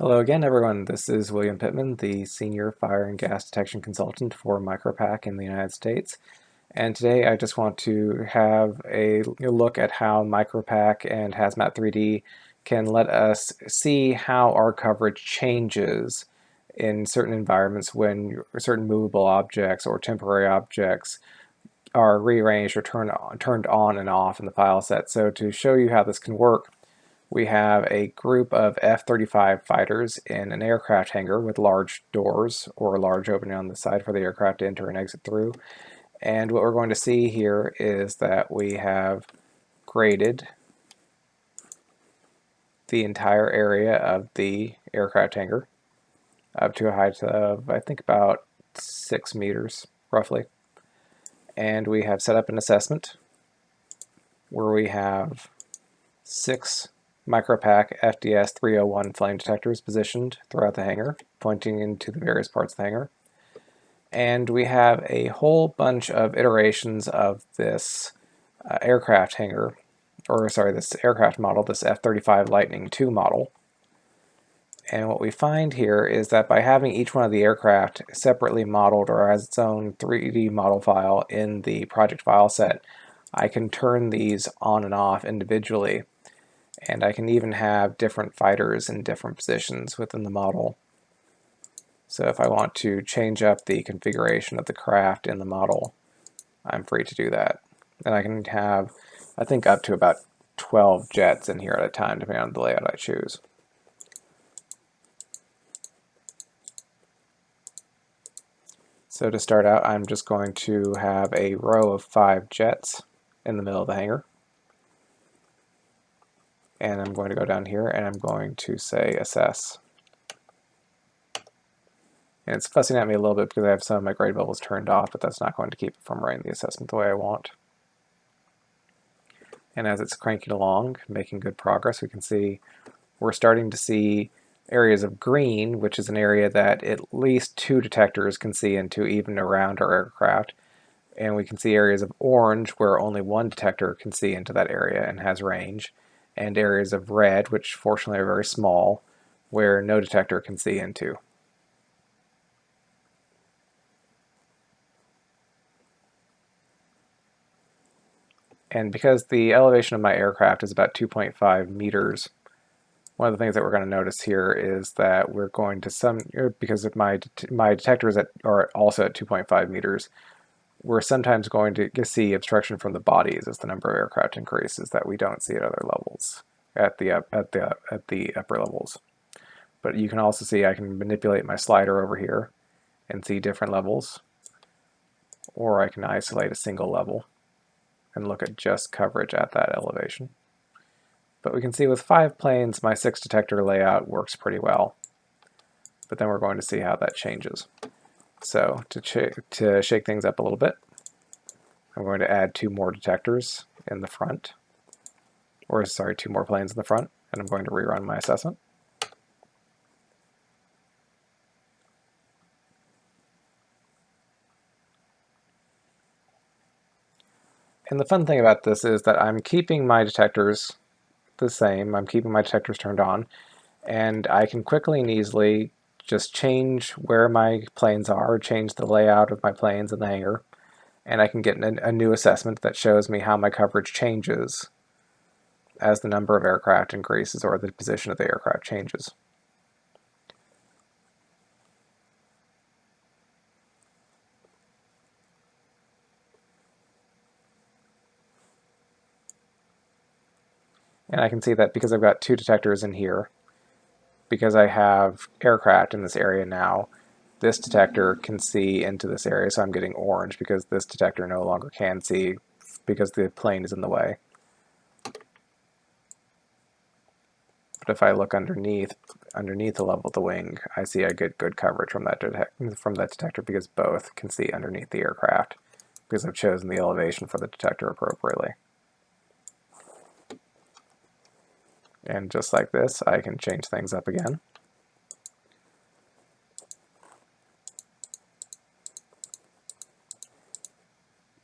Hello again, everyone. This is William Pittman, the Senior Fire and Gas Detection Consultant for Micropac in the United States. And today I just want to have a look at how Micropac and HazMap3D can let us see how our coverage changes in certain environments when certain movable objects or temporary objects are rearranged or turned on and off in the file set. So to show you how this can work, we have a group of F-35 fighters in an aircraft hangar with large doors or a large opening on the side for the aircraft to enter and exit through. And what we're going to see here is that we have graded the entire area of the aircraft hangar up to a height of, I think, about 6 meters, roughly. And we have set up an assessment where we have 6 Micropac FDS 301 flame detectors positioned throughout the hangar, pointing into the various parts of the hangar. And we have a whole bunch of iterations of this aircraft hangar, or sorry, this aircraft model, this F-35 Lightning II model. And what we find here is that by having each one of the aircraft separately modeled or as its own 3D model file in the project file set, I can turn these on and off individually. And I can even have different fighters in different positions within the model. So if I want to change up the configuration of the craft in the model, I'm free to do that. And I can have, I think, up to about 12 jets in here at a time, depending on the layout I choose. So to start out, I'm just going to have a row of 5 jets in the middle of the hangar. And I'm going to go down here and I'm going to say assess. And it's fussing at me a little bit because I have some of my grade bubbles turned off, but that's not going to keep it from writing the assessment the way I want. And as it's cranking along, making good progress, we can see we're starting to see areas of green, which is an area that at least 2 detectors can see into, even around our aircraft. And we can see areas of orange where only 1 detector can see into that area and has range, and areas of red, which fortunately are very small, where no detector can see into. And because the elevation of my aircraft is about 2.5 meters, one of the things that we're going to notice here is that we're going to because of my detectors are also at 2.5 meters, we're sometimes going to see obstruction from the bodies as the number of aircraft increases that we don't see at other levels, at the upper levels. But you can also see I can manipulate my slider over here and see different levels, or I can isolate a single level and look at just coverage at that elevation. But we can see with 5 planes, my 6 detector layout works pretty well. But then we're going to see how that changes. So to shake things up a little bit, I'm going to add 2 more detectors in the front, or sorry, 2 more planes in the front, and I'm going to rerun my assessment. And the fun thing about this is that I'm keeping my detectors the same. I'm keeping my detectors turned on, and I can quickly and easily just change where my planes are, change the layout of my planes in the hangar, and I can get a new assessment that shows me how my coverage changes as the number of aircraft increases or the position of the aircraft changes. And I can see that because I've got 2 detectors in here, because I have aircraft in this area now, this detector can see into this area, so I'm getting orange because this detector no longer can see because the plane is in the way. But if I look underneath the level of the wing, I see I get good coverage from that detector because both can see underneath the aircraft because I've chosen the elevation for the detector appropriately. And just like this, I can change things up again.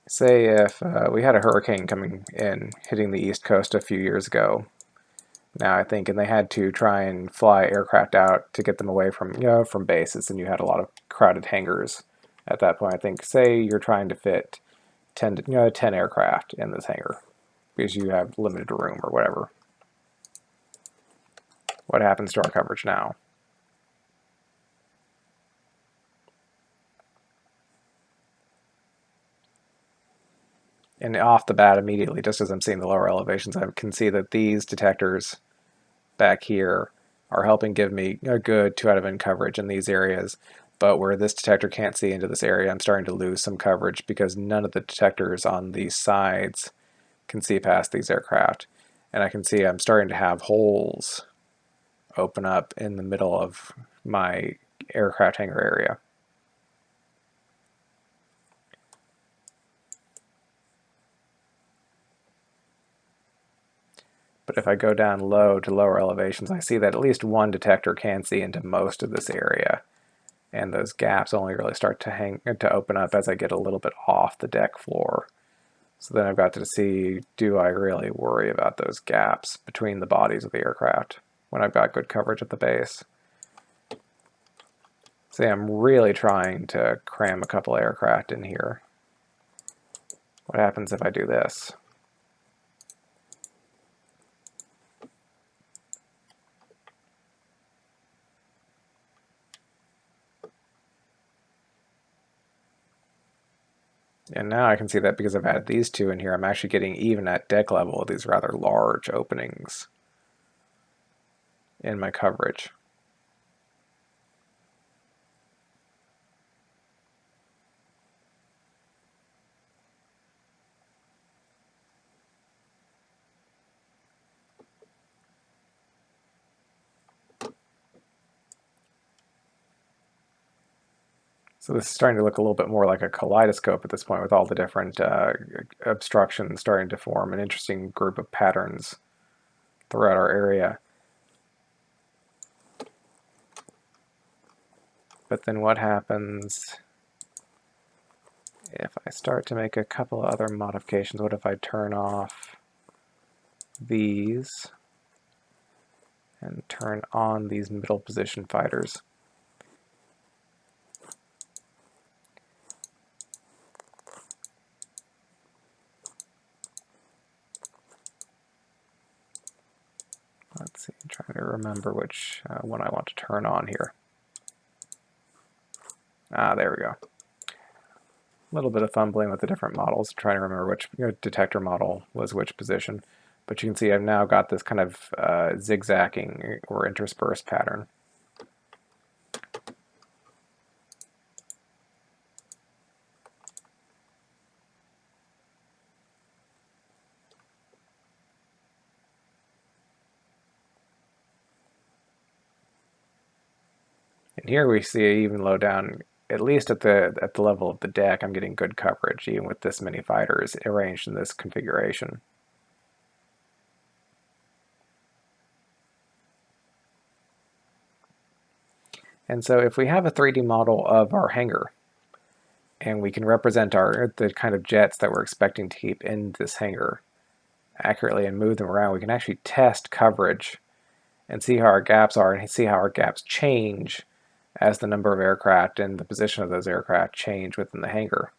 Say if we had a hurricane coming in, hitting the East Coast a few years ago, now, I think, and they had to try and fly aircraft out to get them away from, from bases, and you had a lot of crowded hangars at that point. I think, say you're trying to fit 10 aircraft in this hangar because you have limited room or whatever. What happens to our coverage now? And off the bat, immediately, just as I'm seeing the lower elevations, I can see that these detectors back here are helping give me a good 2 out of n coverage in these areas. But where this detector can't see into this area, I'm starting to lose some coverage because none of the detectors on these sides can see past these aircraft. And I can see I'm starting to have holes open up in the middle of my aircraft hangar area. But if I go down low to lower elevations, I see that at least one detector can see into most of this area. And those gaps only really start to open up as I get a little bit off the deck floor. So then I've got to see, do I really worry about those gaps between the bodies of the aircraft when I've got good coverage at the base? See, I'm really trying to cram a couple aircraft in here. What happens if I do this? And now I can see that because I've added these two in here, I'm actually getting even at deck level these rather large openings in my coverage. So this is starting to look a little bit more like a kaleidoscope at this point, with all the different obstructions starting to form an interesting group of patterns throughout our area. But then what happens if I start to make a couple of other modifications? What if I turn off these and turn on these middle position fighters? Let's see, I'm trying to remember which one I want to turn on here. There we go. A little bit of fumbling with the different models, trying to remember which detector model was which position. But you can see I've now got this kind of zigzagging or interspersed pattern. And here we see even low down, at least at the level of the deck, I'm getting good coverage even with this many fighters arranged in this configuration. And so if we have a 3D model of our hangar, and we can represent the kind of jets that we're expecting to keep in this hangar accurately and move them around, we can actually test coverage and see how our gaps are and see how our gaps change as the number of aircraft and the position of those aircraft change within the hangar.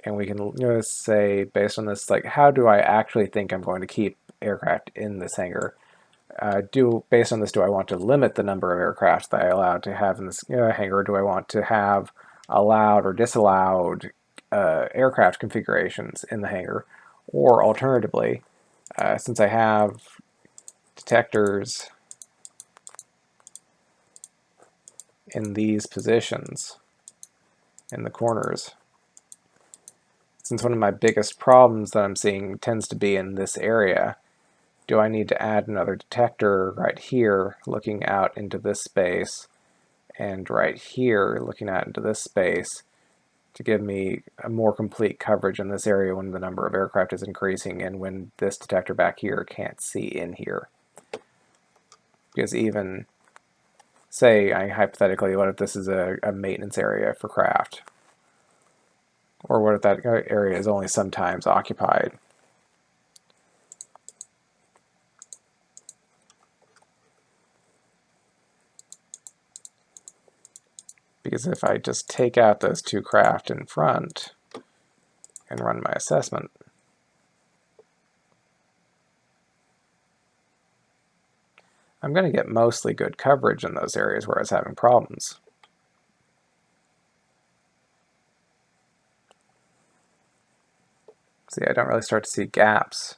And we can say, based on this, like, how do I actually think I'm going to keep aircraft in this hangar? Based on this, do I want to limit the number of aircraft that I allow to have in this hangar? Do I want to have allowed or disallowed aircraft configurations in the hangar? Or alternatively, since I have detectors in these positions in the corners, since one of my biggest problems that I'm seeing tends to be in this area, do I need to add another detector right here looking out into this space and right here looking out into this space to give me a more complete coverage in this area when the number of aircraft is increasing and when this detector back here can't see in here? Because even, say, hypothetically, what if this is a maintenance area for craft? Or what if that area is only sometimes occupied? Because if I just take out those two craft in front and run my assessment, I'm going to get mostly good coverage in those areas where I was having problems. See, I don't really start to see gaps.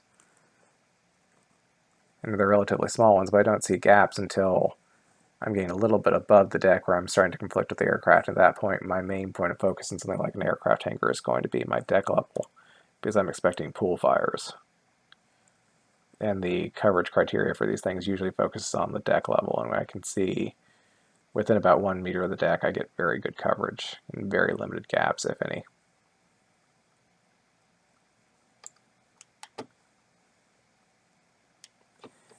And they're relatively small ones, but I don't see gaps until I'm getting a little bit above the deck where I'm starting to conflict with the aircraft. At that point, my main point of focus in something like an aircraft hangar is going to be my deck level, because I'm expecting pool fires. And the coverage criteria for these things usually focuses on the deck level, and I can see within about 1 meter of the deck I get very good coverage and very limited gaps, if any.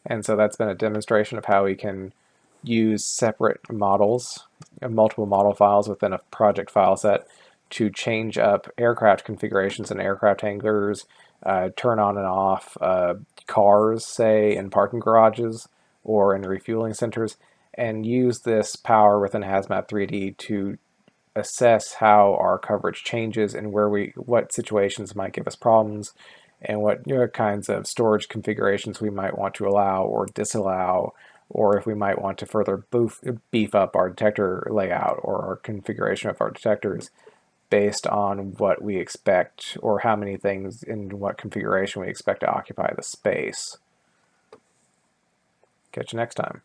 And so that's been a demonstration of how we can use separate models, multiple model files within a project file set to change up aircraft configurations in aircraft hangars, turn on and off cars, say, in parking garages or in refueling centers, and use this power within HazMap3D to assess how our coverage changes and what situations might give us problems, and what kinds of storage configurations we might want to allow or disallow, or if we might want to further beef up our detector layout or our configuration of our detectors based on what we expect or how many things in what configuration we expect to occupy the space. Catch you next time.